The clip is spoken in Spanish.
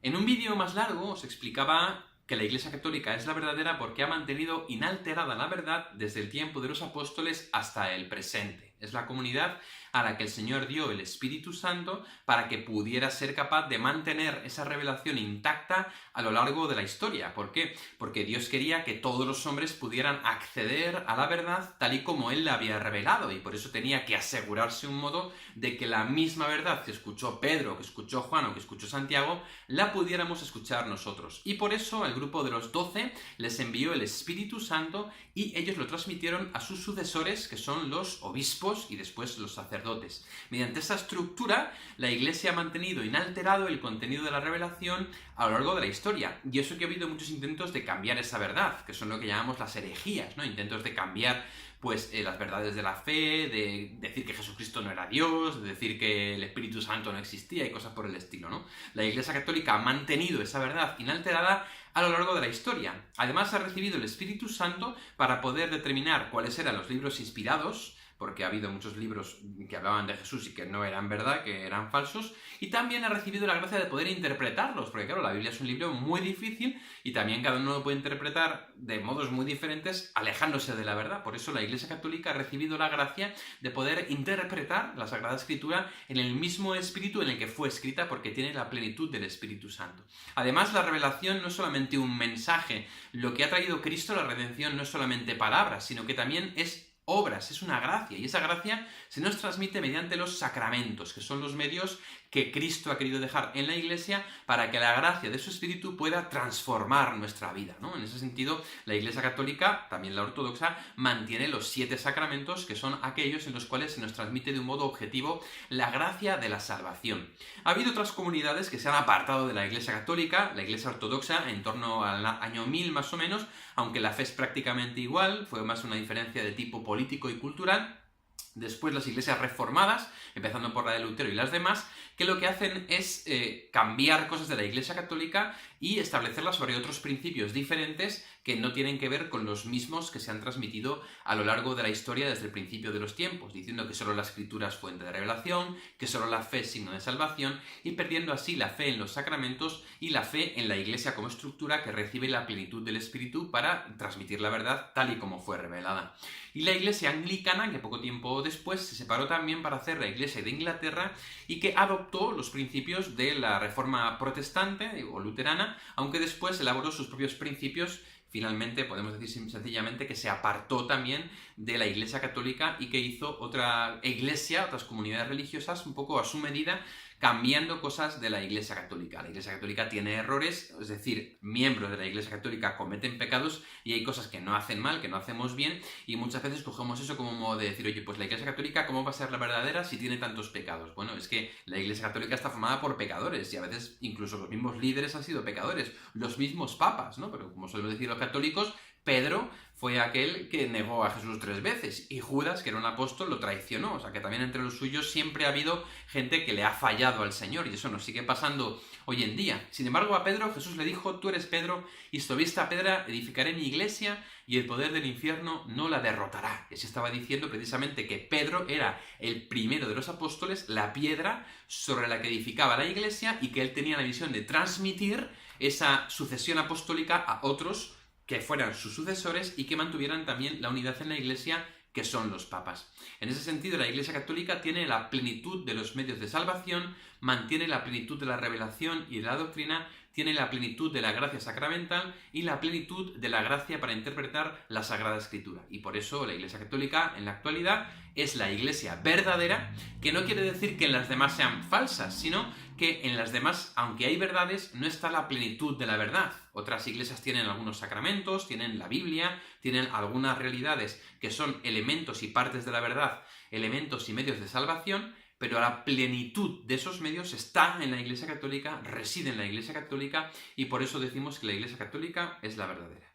En un vídeo más largo os explicaba que la Iglesia Católica es la verdadera porque ha mantenido inalterada la verdad desde el tiempo de los apóstoles hasta el presente. Es la comunidad a la que el Señor dio el Espíritu Santo para que pudiera ser capaz de mantener esa revelación intacta a lo largo de la historia. ¿Por qué? Porque Dios quería que todos los hombres pudieran acceder a la verdad tal y como Él la había revelado, y por eso tenía que asegurarse un modo de que la misma verdad que escuchó Pedro, que escuchó Juan o que escuchó Santiago, la pudiéramos escuchar nosotros. Y por eso el grupo de los 12 les envió el Espíritu Santo y ellos lo transmitieron a sus sucesores, que son los obispos y después los sacerdotes. Mediante esta estructura, la Iglesia ha mantenido inalterado el contenido de la revelación a lo largo de la historia. Y eso que ha habido muchos intentos de cambiar esa verdad, que son lo que llamamos las herejías, ¿no? Intentos de cambiar las verdades de la fe, de decir que Jesucristo no era Dios, de decir que el Espíritu Santo no existía y cosas por el estilo, ¿no? La Iglesia Católica ha mantenido esa verdad inalterada a lo largo de la historia. Además, ha recibido el Espíritu Santo para poder determinar cuáles eran los libros inspirados, porque ha habido muchos libros que hablaban de Jesús y que no eran verdad, que eran falsos, y también ha recibido la gracia de poder interpretarlos, porque claro, la Biblia es un libro muy difícil y también cada uno lo puede interpretar de modos muy diferentes, alejándose de la verdad. Por eso la Iglesia Católica ha recibido la gracia de poder interpretar la Sagrada Escritura en el mismo espíritu en el que fue escrita, porque tiene la plenitud del Espíritu Santo. Además, la revelación no es solamente un mensaje, lo que ha traído Cristo, la redención, no es solamente palabras, sino que también es obras, es una gracia, y esa gracia se nos transmite mediante los sacramentos, que son los medios que Cristo ha querido dejar en la Iglesia para que la gracia de su Espíritu pueda transformar nuestra vida, ¿no? En ese sentido, la Iglesia Católica, también la ortodoxa, mantiene los 7 sacramentos, que son aquellos en los cuales se nos transmite de un modo objetivo la gracia de la salvación. Ha habido otras comunidades que se han apartado de la Iglesia Católica, la Iglesia Ortodoxa, en torno al año 1000 más o menos, aunque la fe es prácticamente igual, fue más una diferencia de tipo político y cultural. Después las iglesias reformadas, empezando por la de Lutero y las demás, que lo que hacen es cambiar cosas de la Iglesia Católica y establecerlas sobre otros principios diferentes que no tienen que ver con los mismos que se han transmitido a lo largo de la historia desde el principio de los tiempos, diciendo que solo la Escritura es fuente de revelación, que solo la fe es signo de salvación, y perdiendo así la fe en los sacramentos y la fe en la Iglesia como estructura que recibe la plenitud del Espíritu para transmitir la verdad tal y como fue revelada. Y la Iglesia Anglicana, que poco tiempo después se separó también para hacer la Iglesia de Inglaterra y que adoptó los principios de la Reforma Protestante o luterana, aunque después elaboró sus propios principios. Finalmente, podemos decir sencillamente que se apartó también de la Iglesia Católica y que hizo otra iglesia, otras comunidades religiosas, un poco a su medida, cambiando cosas de la Iglesia Católica. La Iglesia Católica tiene errores, es decir, miembros de la Iglesia Católica cometen pecados y hay cosas que no hacen mal, que no hacemos bien, y muchas veces cogemos eso como modo de decir, oye, pues la Iglesia Católica, ¿cómo va a ser la verdadera si tiene tantos pecados? Bueno, es que la Iglesia Católica está formada por pecadores y a veces incluso los mismos líderes han sido pecadores, los mismos papas, ¿no? Pero como suelen decir los católicos, Pedro fue aquel que negó a Jesús 3 veces y Judas, que era un apóstol, lo traicionó. O sea que también entre los suyos siempre ha habido gente que le ha fallado al Señor y eso nos sigue pasando hoy en día. Sin embargo, a Pedro Jesús le dijo, tú eres Pedro y sobre esta piedra edificaré mi iglesia y el poder del infierno no la derrotará. Y así estaba diciendo precisamente que Pedro era el primero de los apóstoles, la piedra sobre la que edificaba la iglesia y que él tenía la misión de transmitir esa sucesión apostólica a otros que fueran sus sucesores y que mantuvieran también la unidad en la Iglesia, que son los papas. En ese sentido, la Iglesia Católica tiene la plenitud de los medios de salvación, mantiene la plenitud de la revelación y de la doctrina, tiene la plenitud de la gracia sacramental y la plenitud de la gracia para interpretar la Sagrada Escritura. Y por eso la Iglesia Católica, en la actualidad, es la Iglesia verdadera, que no quiere decir que en las demás sean falsas, sino que en las demás, aunque hay verdades, no está la plenitud de la verdad. Otras iglesias tienen algunos sacramentos, tienen la Biblia, tienen algunas realidades que son elementos y partes de la verdad, elementos y medios de salvación, pero la plenitud de esos medios está en la Iglesia Católica, reside en la Iglesia Católica, y por eso decimos que la Iglesia Católica es la verdadera.